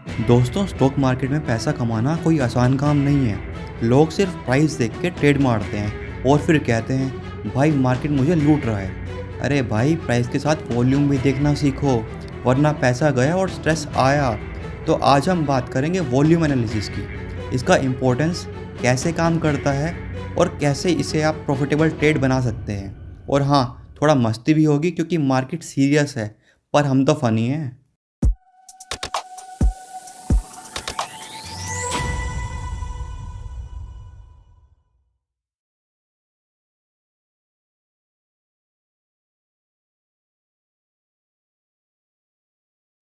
दोस्तों, stock market में पैसा कमाना कोई आसान काम नहीं है। लोग सिर्फ प्राइस देख के ट्रेड मारते हैं और फिर कहते हैं भाई मार्केट मुझे लूट रहा है। अरे भाई, प्राइस के साथ वॉल्यूम भी देखना सीखो, वरना पैसा गया और स्ट्रेस आया। तो आज हम बात करेंगे वॉल्यूम एनालिसिस की, इसका इम्पोर्टेंस, कैसे काम करता है और कैसे इसे आप प्रॉफिटेबल ट्रेड बना सकते हैं। और हाँ, थोड़ा मस्ती भी होगी क्योंकि मार्केट सीरियस है, पर हम तो फनी हैं।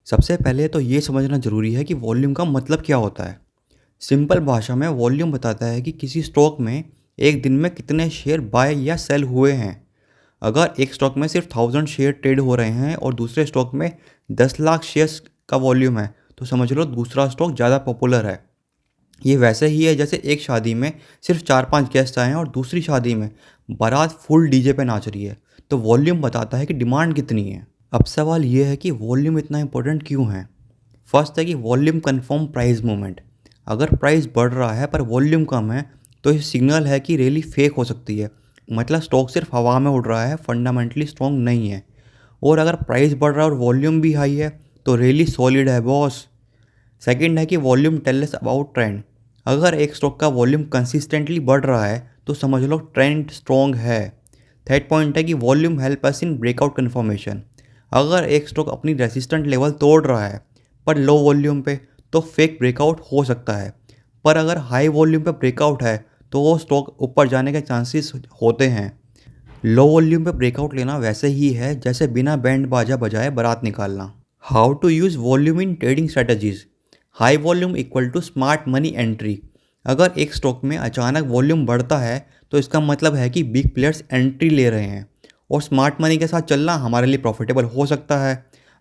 सबसे पहले तो ये समझना ज़रूरी है कि वॉल्यूम का मतलब क्या होता है। सिंपल भाषा में वॉल्यूम बताता है कि किसी स्टॉक में एक दिन में कितने शेयर बाय या सेल हुए हैं। अगर एक स्टॉक में सिर्फ 1000 शेयर ट्रेड हो रहे हैं और दूसरे स्टॉक में 10 लाख शेयर्स का वॉल्यूम है, तो समझ लो दूसरा स्टॉक ज़्यादा पॉपुलर है। ये वैसे ही है जैसे एक शादी में सिर्फ 4-5 गेस्ट आए हैं और दूसरी शादी में बारात फुल डीजे पे नाच रही है। तो वॉल्यूम बताता है कि डिमांड कितनी है। अब सवाल ये है कि वॉल्यूम इतना इंपॉर्टेंट क्यों है। फर्स्ट है कि वॉल्यूम कन्फर्म प्राइस मूवमेंट। अगर प्राइस बढ़ रहा है पर वॉल्यूम कम है, तो ये सिग्नल है कि रैली फेक हो सकती है। मतलब स्टॉक सिर्फ हवा में उड़ रहा है, फंडामेंटली स्ट्रॉन्ग नहीं है। और अगर प्राइस बढ़ रहा है और वॉल्यूम भी हाई है, तो रैली सॉलिड है बॉस। सेकंड है कि volume tell us about trend. अगर एक स्टॉक का वॉल्यूम कंसिस्टेंटली बढ़ रहा है, तो समझ लो ट्रेंड स्ट्रॉन्ग है। थर्ड पॉइंट है कि वॉल्यूम हेल्प अस इन ब्रेकआउट कन्फर्मेशन। अगर एक स्टॉक अपनी रेसिस्टेंट लेवल तोड़ रहा है पर लो वॉल्यूम पे, तो फेक ब्रेकआउट हो सकता है। पर अगर हाई वॉल्यूम पे ब्रेकआउट है, तो वो स्टॉक ऊपर जाने के चांसेस होते हैं। लो वॉल्यूम पे ब्रेकआउट लेना वैसे ही है जैसे बिना बैंड बाजा बजाए बारात निकालना। How to use volume in trading strategies. High volume equal to smart money entry. अगर एक स्टॉक में अचानक वॉल्यूम बढ़ता है, तो इसका मतलब है कि बिग प्लेयर्स एंट्री ले रहे हैं और स्मार्ट मनी के साथ चलना हमारे लिए प्रॉफिटेबल हो सकता है।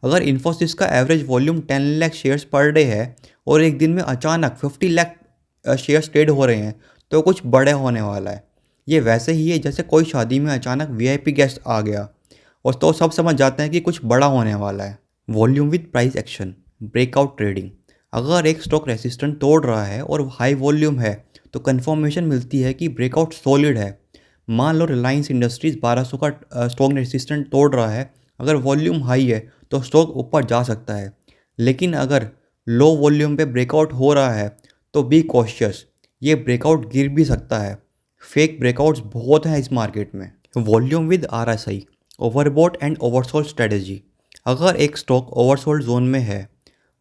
अगर इन्फोसिस का average volume 10 lakh shares per day है और एक दिन में अचानक 50 लाख शेयर्स ट्रेड हो रहे हैं, तो कुछ बड़े होने वाला है। ये वैसे ही है जैसे कोई शादी में अचानक वीआईपी गेस्ट आ गया और तो सब समझ जाते हैं कि कुछ बड़ा होने वाला है। Volume with price action, breakout trading. अगर एक स्टॉक रेसिस्टेंट तोड़ रहा है और हाई वॉल्यूम है, तो कंफर्मेशन मिलती है कि ब्रेकआउट सॉलिड है। मान लो रिलायंस इंडस्ट्रीज़ 1200 का स्टॉक रेसिस्टेंट तोड़ रहा है। अगर वॉल्यूम हाई है तो स्टॉक ऊपर जा सकता है, लेकिन अगर लो वॉल्यूम पे ब्रेकआउट हो रहा है तो बी कॉशियस, ये ब्रेकआउट गिर भी सकता है। फेक ब्रेकआउट्स बहुत हैं इस मार्केट में। Volume with RSI, overbought and oversold strategy. अगर एक स्टॉक ओवरसोल्ड जोन में है,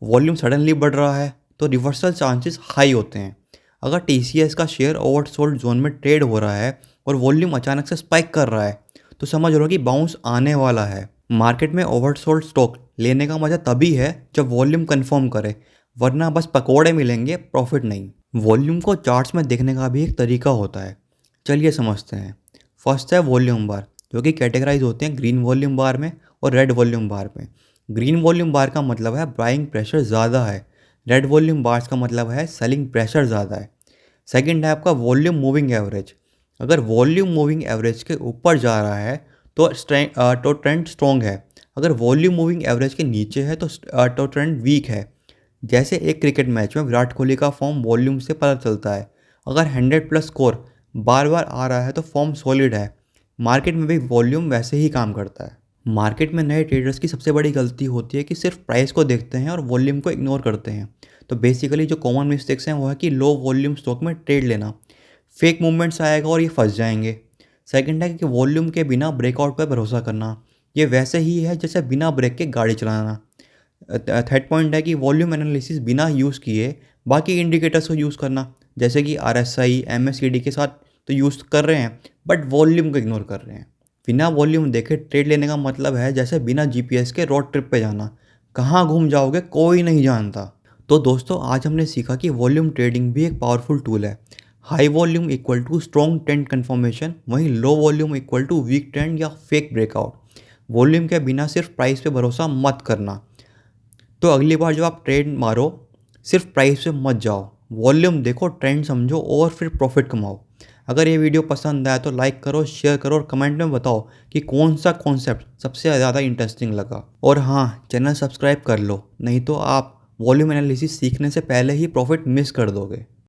वॉल्यूम सडनली बढ़ रहा है, तो रिवर्सल चांसेस हाई होते हैं। अगर टीसीएस का शेयर ओवरसोल्ड जोन में ट्रेड हो रहा है और वॉल्यूम अचानक से स्पाइक कर रहा है, तो समझ लो कि बाउंस आने वाला है। मार्केट में ओवरसोल्ड स्टॉक लेने का मज़ा तभी है जब वॉल्यूम कंफर्म करे, वरना बस पकोड़े मिलेंगे, प्रॉफिट नहीं। वॉल्यूम को चार्ट्स में देखने का भी एक तरीका होता है, चलिए समझते हैं। फर्स्ट है वॉल्यूम बार, जो कि कैटेगराइज होते हैं ग्रीन वॉल्यूम बार में और रेड वॉल्यूम बार में। ग्रीन वॉल्यूम बार का मतलब है बाइंग प्रेशर ज़्यादा है, रेड वॉल्यूम बार्स का मतलब है सेलिंग प्रेशर ज़्यादा है। सेकंड है आपका वॉल्यूम मूविंग एवरेज। अगर वॉल्यूम मूविंग एवरेज के ऊपर जा रहा है तो ट्रेंड स्ट्रॉन्ग है। अगर वॉल्यूम मूविंग एवरेज के नीचे है तो ट्रेंड वीक है। जैसे एक क्रिकेट मैच में विराट कोहली का फॉर्म वॉल्यूम से पता चलता है। अगर 100+ स्कोर बार बार आ रहा है तो फॉर्म सॉलिड है। मार्केट में भी वॉल्यूम वैसे ही काम करता है। मार्केट में नए ट्रेडर्स की सबसे बड़ी गलती होती है कि सिर्फ प्राइस को देखते हैं और वॉल्यूम को इग्नोर करते हैं। तो बेसिकली जो कॉमन मिस्टेक्स हैं वो है कि लो वॉल्यूम स्टॉक में ट्रेड लेना, फेक मूवमेंट्स आएगा और ये फंस जाएंगे। सेकंड है कि वॉल्यूम के बिना ब्रेकआउट पर भरोसा करना, ये वैसे ही है जैसे बिना ब्रेक के गाड़ी चलाना। थर्ड पॉइंट है कि वॉल्यूम एनालिसिस बिना यूज़ किए बाकी इंडिकेटर्स को यूज़ करना, जैसे कि आरएसआई एमएससीडी के साथ तो यूज़ कर रहे हैं बट वॉल्यूम को इग्नोर कर रहे हैं। बिना वॉल्यूम देखे ट्रेड लेने का मतलब है जैसे बिना जीपीएस के रोड ट्रिप पे जाना, कहाँ घूम जाओगे कोई नहीं जानता। तो दोस्तों, आज हमने सीखा कि वॉल्यूम ट्रेडिंग भी एक पावरफुल टूल है। High volume equal to strong trend confirmation, वहीं low volume equal to weak trend या फेक ब्रेकआउट। वॉल्यूम के बिना सिर्फ प्राइस पे भरोसा मत करना। तो अगली बार जब आप ट्रेड मारो, सिर्फ प्राइस पे मत जाओ, वॉल्यूम देखो, ट्रेंड समझो और फिर प्रॉफिट कमाओ। अगर ये वीडियो पसंद आया तो लाइक करो, शेयर करो और कमेंट में बताओ कि कौन सा कॉन्सेप्ट सबसे ज़्यादा इंटरेस्टिंग लगा। और हाँ, चैनल सब्सक्राइब कर लो, नहीं तो आप वॉल्यूम एनालिसिस सीखने से पहले ही प्रॉफिट मिस कर दोगे।